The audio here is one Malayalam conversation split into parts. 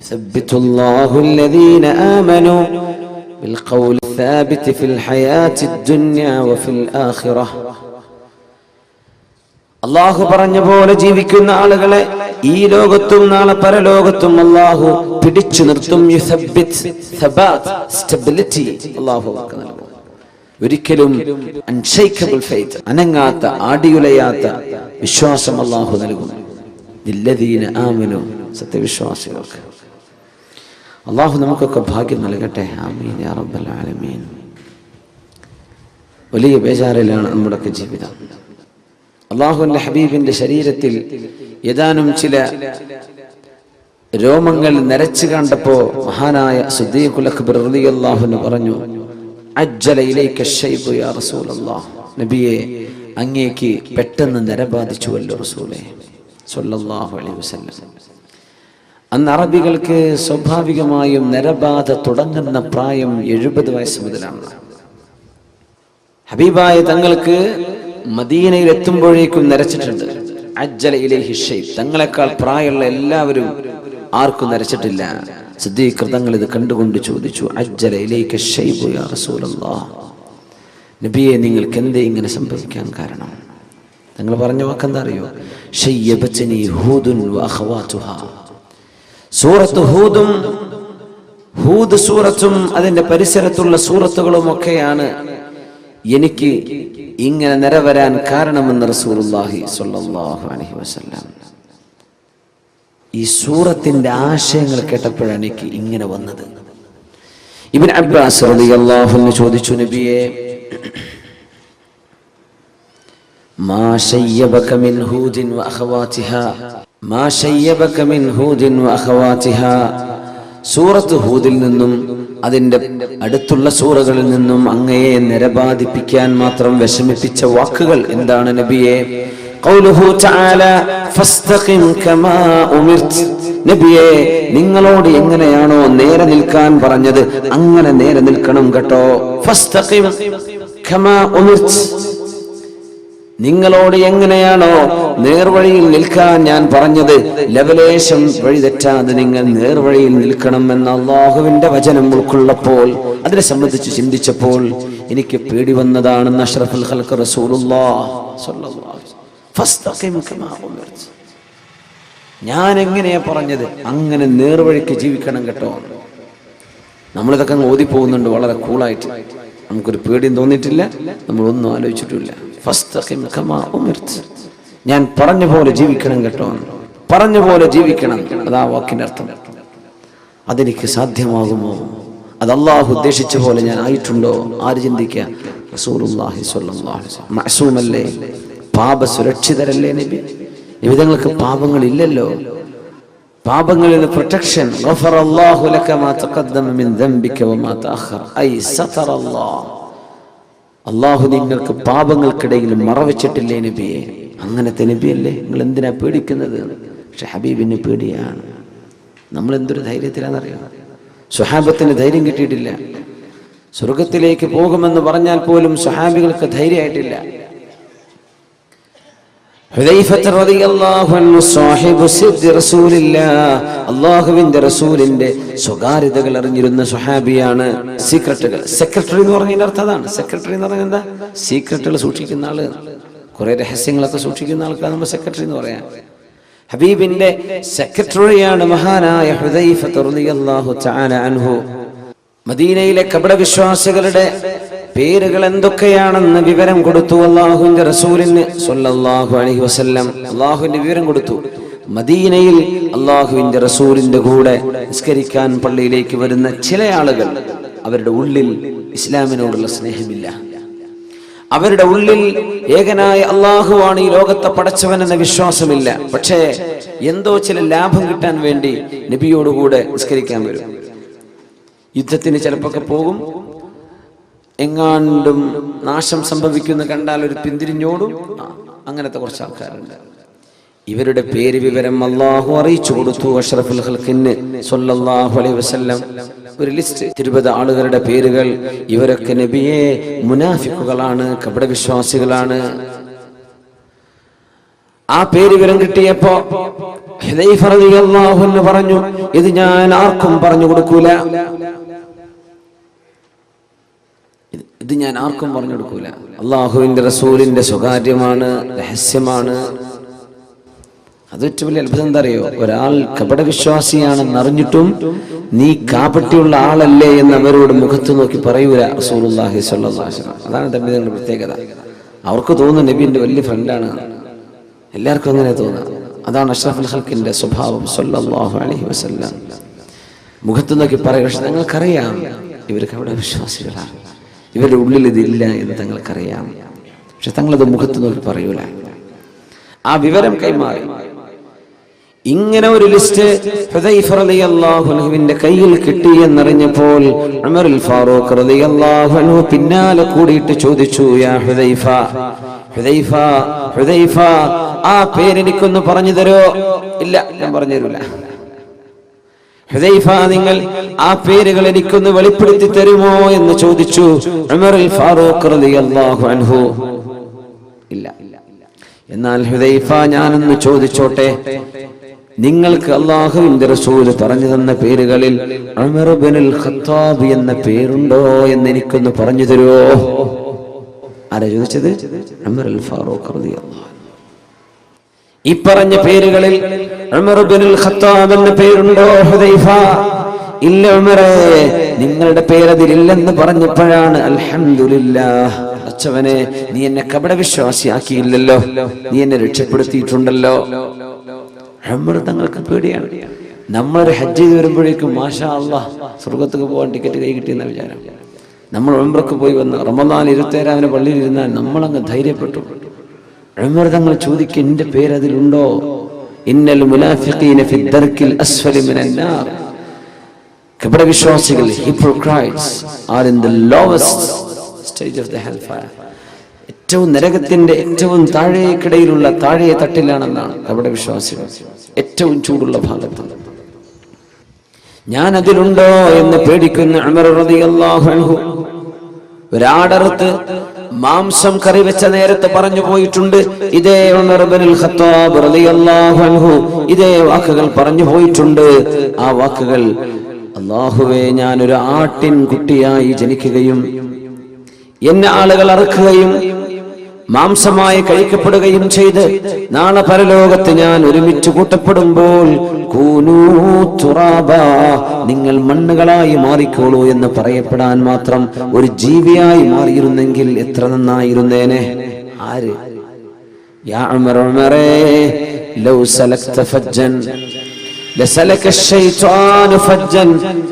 സബ്ബിതുല്ലാഹു അല്ലദീന ആമനൂ ബിൽഖൗലി സാബിതി ഫിൽ ഹയാത്തിദ് ദുനിയ വഫിൽ ആഖിറഹ. അല്ലാഹു പറഞ്ഞ പോലെ ജീവിക്കുന്ന ആളുകളെ ഈ ലോകത്തും നാളെ പരലോകത്തും അല്ലാഹു പിടിച്ചു നിർത്തും. യുസബ്ബിത് സബാത്ത്, സ്റ്റെബിലിറ്റി അല്ലാഹു നൽകും. ഒരിക്കലും അൺഷേക്കബിൾ ഫെയ്ത്ത്, അനങ്ങാത്ത ആടിയുലയാത്ത വിശ്വാസം അല്ലാഹു നൽകും. ലല്ലദീന ആമനൂ, സത്യവിശ്വാസികൾക്ക്. അല്ലാഹു നമുക്കൊക്കെ ഭാഗ്യം നൽകട്ടെ. ആമീൻ യാ റബ്ബൽ ആലമീൻ. വലിയ ബേജാറിലാണ് നമ്മുടെയൊക്കെ ജീവിതം. അല്ലാഹുവിന്റെ ഹബീബിന്റെ ശരീരത്തിൽ ഏതാനും ചില രോമങ്ങൾ നരച്ചു കണ്ടപ്പോ മഹാനായ സിദ്ദീഖുൽ അക്ബർ റളിയല്ലാഹു അൻഹു പറഞ്ഞു, അജ്ജല ഇലൈക ശൈബു യാ റസൂലല്ലാഹ്. നബിയെ, അങ്ങേക്ക് പെട്ടെന്ന് നര ബാധിച്ചുവല്ലോ റസൂലേ സ്വല്ലല്ലാഹു അലൈഹി വസല്ലം. അന്ന് അറബികൾക്ക് സ്വാഭാവികമായും നരബാധ തുടങ്ങുന്ന പ്രായം 70 വയസ്സ് മുതലാണ്. ഹബീബായ തങ്ങൾക്ക് മദീനയിൽ എത്തുമ്പോഴേക്കും നരച്ചിട്ടുണ്ട്. അജ്ജല ഇലൈഹി ശൈബ്, തങ്ങളെക്കാൾ പ്രായമുള്ള എല്ലാവരും ആർക്കും നരച്ചിട്ടില്ല. സിദ്ദീഖ് തങ്ങൾ ഇത് കണ്ടുകൊണ്ട് ചോദിച്ചു, അജ്ജല ഇലൈക ശൈബു യാ റസൂലല്ലാഹ്. നബിയെ, നിങ്ങൾക്ക് എന്തേ ഇങ്ങനെ സംഭവിക്കാൻ കാരണം? തങ്ങൾ പറഞ്ഞ വാക്കെന്താ അറിയോ? ശയ്യബത്നി ഹൂദുൻ വ അഖവാതുഹാ. സൂറത്ത് ഹൂദും ഹൂദ് സൂറത്തും അതിന്റെ പരിസരത്തുള്ള സൂറത്തുകളും ഒക്കെയാണ് എനിക്ക് ഇങ്ങനെ നിരവരാൻ കാരണമെന്ന് റസൂലുള്ളാഹി സ്വല്ലല്ലാഹു അലൈഹി വസല്ലം. ഈ സൂറത്തിന്റെ ആശയങ്ങൾ കേട്ടപ്പോഴാണ് എനിക്ക് ഇങ്ങനെ വന്നത്. ഇബ്നു അബ്ബാസ് റളിയല്ലാഹു അൻഹു ചോദിച്ചു, നബിയെ, മാ ശയ്യബക മിൻ ഹൂദിൻ വ അഖവാതിഹാ, മാ ശയ്യബക മിൻ ഹൂദിൻ വ അഖവാതിഹാ. സൂറത്ത് ഹൂദിൽ നിന്നും അതിന്റെ അടുത്തുള്ള സൂറകളിൽ നിന്നും അങ്ങയെ നിരബാധിപ്പിക്കാൻ മാത്രം വിഷമിപ്പിച്ച വാക്കുകൾ എന്താണ് നബിയെ? ഖൗലുഹു തആല ഫസ്തഖിം കമാ ഉമിർത്. നബിയെ, നിങ്ങളോട് എങ്ങനെയാണോ നേരെ നിൽക്കാൻ പറഞ്ഞത് അങ്ങനെ നേരെ നിൽക്കണം കേട്ടോ. ഫസ്തഖിം കമാ ഉമിർത്. നിങ്ങളോട് എങ്ങനെയാണോ നേർവഴിയിൽ നിൽക്കാൻ ഞാൻ പറഞ്ഞത്, ലവലേശം വഴി തെറ്റാതെ നിങ്ങൾ നേർവഴിയിൽ നിൽക്കണം എന്ന അല്ലാഹുവിന്റെ വചനം ഉൾക്കൊള്ളപ്പോൾ, അതിനെ സംബന്ധിച്ച് ചിന്തിച്ചപ്പോൾ എനിക്ക് പേടി വന്നതാണെന്ന് അഷ്റഫുൽ ഖൽഖ് റസൂലുള്ളാഹി സ്വല്ലല്ലാഹു അലൈഹി വസല്ലം. ഫസ്തഖിം കമാ ഉമിർത്. ഞാൻ എങ്ങനെയാ പറഞ്ഞത് അങ്ങനെ നേർവഴിക്ക് ജീവിക്കണം കേട്ടോ. നമ്മളിതൊക്കെ അങ്ങ് ഓതിപ്പോകുന്നുണ്ട് വളരെ കൂളായിട്ട്, നമുക്കൊരു പേടിയും തോന്നിയിട്ടില്ല, നമ്മളൊന്നും ആലോചിച്ചിട്ടില്ല. ഫസ്തഖിം കമാ ഉമിർത്. ഞാൻ പറഞ്ഞ പോലെ ജീവിക്കണം കേട്ടോ, പറഞ്ഞ പോലെ ജീവിക്കണം. അതാ വാക്കിന്റെ അർത്ഥം. അതെനിക്ക് സാധ്യമാകുമോ? അത് അല്ലാഹു ഉദ്ദേശിച്ച പോലെ ഞാൻ ആയിട്ടുണ്ടോ? ആര് ചിന്തിക്കുക? റസൂലുള്ളാഹി സ്വല്ലല്ലാഹു അലൈഹി വസല്ലം മഅസൂമല്ലേ, പാപ സുരക്ഷിതരല്ലേ നബി. നിബിതങ്ങൾക്ക് പാപങ്ങളില്ലല്ലോ. പാപങ്ങളിൽ നിന്ന് പ്രൊട്ടക്ഷൻ. ഗഫറല്ലാഹു ലക മാ തഖദ്ദമ മിൻ ദംബിക വമാ തഅഖർ. ഐ സതറല്ലാഹ്. അല്ലാഹു നിങ്ങൾക്ക് പാപങ്ങൾക്കിടയിൽ മറവച്ചിട്ടില്ലേ നബിയെ? അങ്ങനത്തെ നബിയല്ലേ, നിങ്ങൾ എന്തിനാ പേടിക്കുന്നത്? പക്ഷെ ഹബീബിന് പേടിയാണ്. നമ്മൾ എന്തൊരു ധൈര്യത്തിലാണെന്നറിയാം. സ്വഹാബത്തിന് ധൈര്യം കിട്ടിയിട്ടില്ല. സ്വർഗത്തിലേക്ക് പോകുമെന്ന് പറഞ്ഞാൽ പോലും സ്വഹാബികൾക്ക് ധൈര്യമായിട്ടില്ല. ഹുദൈഫത്ത് റളിയല്ലാഹു അൻഹു സാഹിബു സിദ്ദി റസൂലില്ലാഹ്, അല്ലാഹുവിന്റെ റസൂലിന്റെ സ്വകാര്യതകൾ അറിഞ്ഞിരുന്ന സ്വഹാബിയാണ്. സീക്രട്ടുകൾ, സെക്രട്ടറി എന്ന് പറഞ്ഞതിന്റെ അർത്ഥം അതാണ്. സെക്രട്ടറി എന്ന് പറഞ്ഞാൽ എന്താ? സീക്രട്ടുകൾ സൂക്ഷിക്കുന്ന ആള്, കുറെ രഹസ്യങ്ങളൊക്കെ സൂക്ഷിക്കുന്ന ആൾക്കാണ് നമ്മൾ സെക്രട്ടറി എന്ന് പറയാം. ഹബീബിന്റെ സെക്രട്ടറിയാണ് മഹാനായ ഹുദൈഫത്ത് റളിയല്ലാഹു തആല അൻഹു. മദീനയിലെ കപടവിശ്വാസികളുടെ പേരുകൾ എന്തൊക്കെയാണെന്ന് വിവരം കൊടുത്തു അല്ലാഹുവിന്റെ റസൂലിന് സ്വല്ലല്ലാഹു അലൈഹി വസല്ലം. അല്ലാഹുവിന്റെ വിവരം കൊടുത്തു. മദീനയിൽ അല്ലാഹുവിന്റെ റസൂലിന്റെ കൂടെ നിസ്കരിക്കാൻ പള്ളിയിലേക്ക് വരുന്ന ചില ആളുകൾ, അവരുടെ ഉള്ളിൽ ഇസ്ലാമിനോടുള്ള സ്നേഹമില്ല. അവരുടെ ഉള്ളിൽ ഏകനായ അല്ലാഹുവാണ് ഈ ലോകത്തെ പടച്ചവൻ എന്ന വിശ്വാസമില്ല. പക്ഷേ എന്തോ ചില ലാഭം കിട്ടാൻ വേണ്ടി നബിയോടുകൂടെ നിസ്കരിക്കാൻ വരും. യുദ്ധത്തിന് ചിലപ്പോൾ പോകും. എങ്ങാണ്ടും നാശം സംഭവിക്കുന്ന കണ്ടാൽ ഒരു പിന്തിരിഞ്ഞോടും. അങ്ങനത്തെ കുറച്ച് ആൾക്കാരുണ്ട്. ഇവരുടെ പേര് വിവരം അല്ലാഹു അറിയിച്ചു കൊടുത്തു അഷ്റഫുൽ ഖൽഖിന് സ്വല്ലല്ലാഹു അലൈഹി വസല്ലം. ഒരു ലിസ്റ്റ് 20 ആളുകളുടെ പേരുകൾ. ഇവരൊക്കെ നബിയെ മുനാഫിക്കുകളാണ്, കപടവിശ്വാസികളാണ്. ആ പേര് വിവരം കിട്ടിയപ്പോ ഹുദൈഫ റളിയല്ലാഹു അൻഹു പറഞ്ഞു, ഇത് ഞാൻ ആർക്കും പറഞ്ഞു കൊടുക്കൂല, ഇത് ഞാൻ ആർക്കും പറഞ്ഞു കൊടുക്കൂല. അള്ളാഹുവിന്റെ റസൂലിന്റെ സ്വകാര്യമാണ്, രഹസ്യമാണ്. അത് ഏറ്റവും വലിയ അത്ഭുതം എന്താ അറിയോ? ഒരാൾ കപടവിശ്വാസിയാണെന്ന് അറിഞ്ഞിട്ടും നീ കാപട്യമുള്ള ആളല്ലേ എന്ന് അവരോട് മുഖത്ത് നോക്കി പറയൂല റസൂലുള്ളാഹി സ്വല്ലല്ലാഹു അലൈഹി വസല്ലം. അതാണ് തമ്മിലുള്ള പ്രത്യേകത. അവർക്ക് തോന്നുന്നു നബി എന്റെ വലിയ ഫ്രണ്ടാണ്. എല്ലാവർക്കും അങ്ങനെ തോന്നുക. അതാണ് അഷ്റഫുൽ ഖൽഖിന്റെ സ്വഭാവം സ്വല്ലല്ലാഹു അലൈഹി വസല്ലം. മുഖത്ത് നോക്കി പറയുക, പക്ഷെ ഞങ്ങൾക്കറിയാം ഇവർ കപടവിശ്വാസികളാണ്, ഇവരുടെ ഉള്ളിൽ ഇതില്ല എന്ന് തങ്ങൾക്കറിയാം. പക്ഷെ തങ്ങളത് മുഖത്ത് നോക്കി പറയൂല. ആ വിവരം കൈമാറി. ഇങ്ങനെ ഒരു ലിസ്റ്റ് ഹുദൈഫ റളിയല്ലാഹു അൻഹുവിന്റെ കയ്യിൽ കിട്ടി എന്നറിഞ്ഞപ്പോൾ ഉമറുൽ ഫാറൂഖ് റളിയല്ലാഹു അൻഹു പിന്നാലെ കൂടിയിട്ട് ചോദിച്ചു, യാ ഹുദൈഫ, ഹുദൈഫ, ഹുദൈഫ, ആ പേരെനിക്കൊന്ന് പറഞ്ഞു തരോ? ഇല്ല, ഞാൻ പറഞ്ഞു തരൂല. ഹുദൈഫ, നിങ്ങൾ ആ പേരുകൾ എനിക്കൊന്ന് വെളിപ്പെടുത്തി തരുമോ എന്ന് ചോദിച്ചു ഉമറുൽ ഫാറൂഖ് റളിയല്ലാഹു അൻഹു. ഇല്ല. എന്നാൽ ഹുദൈഫ, ഞാനൊന്ന് ചോദിച്ചോട്ടെ, നിങ്ങൾക്ക് അല്ലാഹുവിന്റെ റസൂൽ പറഞ്ഞു തന്ന പേരുകളിൽ ഉമർ ഇബ്നുൽ ഖത്താബ് എന്ന പേരുണ്ടോ എന്ന് എനിക്കൊന്ന് പറഞ്ഞു തരുമോ? ആരാ ചോദിച്ചത്? ഉമറുൽ ഫാറൂഖ് റളിയല്ലാഹു അൻഹു. ഈ പറഞ്ഞ പേരുകളിൽ ഉമർ ഇബ്നുൽ ഖത്താബ് എന്ന പേരുണ്ടോ ഹുദൈഫ? ഇല്ല ഉമറേ, നിങ്ങളുടെ പേരതിലില്ലെന്ന് പറഞ്ഞപ്പോഴാണ് അൽഹംദുലില്ലാഹ്, അച്ചവനെ, നീ എന്നെ കപടവിശ്വാസിയാക്കിയില്ലല്ലോ, നീ എന്നെ രക്ഷപ്പെടുത്തിയിട്ടുണ്ടല്ലോ. ഉമർ തങ്ങൾക്ക് പേടിയാണ്. നമ്മളൊരു ഹജ്ജ് ചെയ്ത് വരുമ്പോഴേക്കും മാഷാ അല്ലാഹ് സ്വർഗത്തേക്ക് പോകാൻ ടിക്കറ്റ് കൈ കിട്ടിയെന്ന വിചാരം. നമ്മൾ ഉംറക്ക് പോയി വന്ന് റമദാൻ 27 പള്ളിയിൽ ഇരുന്നാൽ നമ്മളങ്ങ് ധൈര്യപ്പെട്ടു. ഉമർ തങ്ങൾ ചോദിക്കും, എന്റെ പേരതിലുണ്ടോ? ഇന്നൽ മുനാഫിഖീന ഫി ദർക്കിൽ അസ്ഫലി മിനൻ നാർ. കപടവിശ്വാസികൾ, hypocrites, are in the lowest stage of the hellfire. ഏറ്റവും നരകത്തിന്റെ ഏറ്റവും താഴേക്കിടയിലുള്ള താഴെ തട്ടിലാണെന്നാണ് കപടവിശ്വാസികൾ. ഏറ്റവും ചൂടുള്ള ഭാഗത്ത്. ഞാൻ അതിലുണ്ടോ എന്ന് പേടിക്കുന്ന ഉമർ റളിയല്ലാഹു അൻഹു ഒരാടറുത്ത് മാംസം കറി വെച്ച നേരത്തെ പറഞ്ഞു പോയിട്ടുണ്ട്. ഇതേ ഉമർ ഇബ്നുൽ ഖത്താബ് റളിയല്ലാഹു അൻഹു ഇതേ വാക്കുകൾ പറഞ്ഞു പോയിട്ടുണ്ട്. ആ വാക്കുകൾ, അല്ലാഹുവേ, ഞാനൊരു ആട്ടിൻ കുട്ടിയായി ജനിക്കുകയും എന്നെ ആളുകൾ അറുക്കുകയും മാംസമായി കഴിക്കപ്പെടുകയും ചെയ്ത് നാളെ പരലോകത്ത് ഞാൻ ഒരുമിച്ച് കൂട്ടപ്പെടുമ്പോൾ കൂനൂ തുറാബ, നിങ്ങൾ മണ്ണുകളായി മാറിക്കോളൂ എന്ന് പറയപ്പെടാൻ മാത്രം ഒരു ജീവിയായി മാറിയിരുന്നെങ്കിൽ എത്ര നന്നായിരുന്നേനെ. ആര്? യാ ഉമർ, ഉമറേ, ലൗ സലക്ത ഫജ്ജൻ ലസലക ശൈത്വാനു ഫജ്ജൻ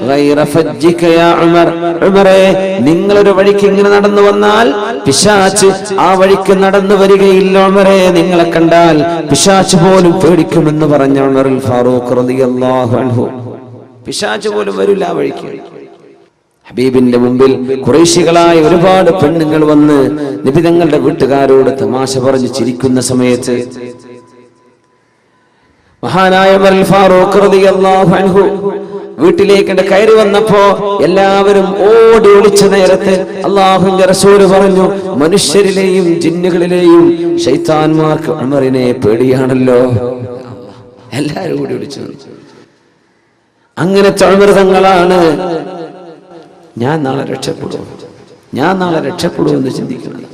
ഗൈറ ഫജ്ജിക യാ ഉമർ. ഉമറേ, നിങ്ങളൊരു വഴിക്ക് ഇങ്ങനെ നടന്നു വന്നാൽ പിശാച് ആ വഴിക്ക് നടന്നു വരികയില്ല ഉമറേ. നിങ്ങളെ കണ്ടാൽ പിശാച് പോലും പേടിക്കുമെന്ന് പറഞ്ഞ ഉമറുൽ ഫാറൂഖ് റളിയല്ലാഹു അൻഹു. പിശാച് പോലും വരില്ല ആ വഴിക്ക്. ഹബീബിന്റെ മുമ്പിൽ ഖുറൈശികളായ ഒരുപാട് പെണ്ണുങ്ങൾ വന്ന് നബി തങ്ങളുടെ വീട്ടുകാരോട് തമാശ പറഞ്ഞ് ചിരിക്കുന്ന സമയത്ത് മഹാനായ ഉമറുൽ ഫാറൂഖ് റളിയല്ലാഹു അൻഹു വീട്ടിലേക്ക് കയറി വന്നപ്പോ എല്ലാവരും ഓടി ഒളിച്ച നേരത്തെ അല്ലാഹുവിന്റെ റസൂൽ പറഞ്ഞു, മനുഷ്യരിലെയും ജിന്നുകളിലെയും ശൈത്താന്മാർക്ക് ഉമറിനെ പേടിയാണല്ലോ. എല്ലാവരും ഓടി ഒളിച്ചു. അങ്ങനത്തെ ഉമർ തങ്ങളാണ് ഞാൻ നാളെ രക്ഷപ്പെടും എന്ന് ചിന്തിക്കുന്നത്.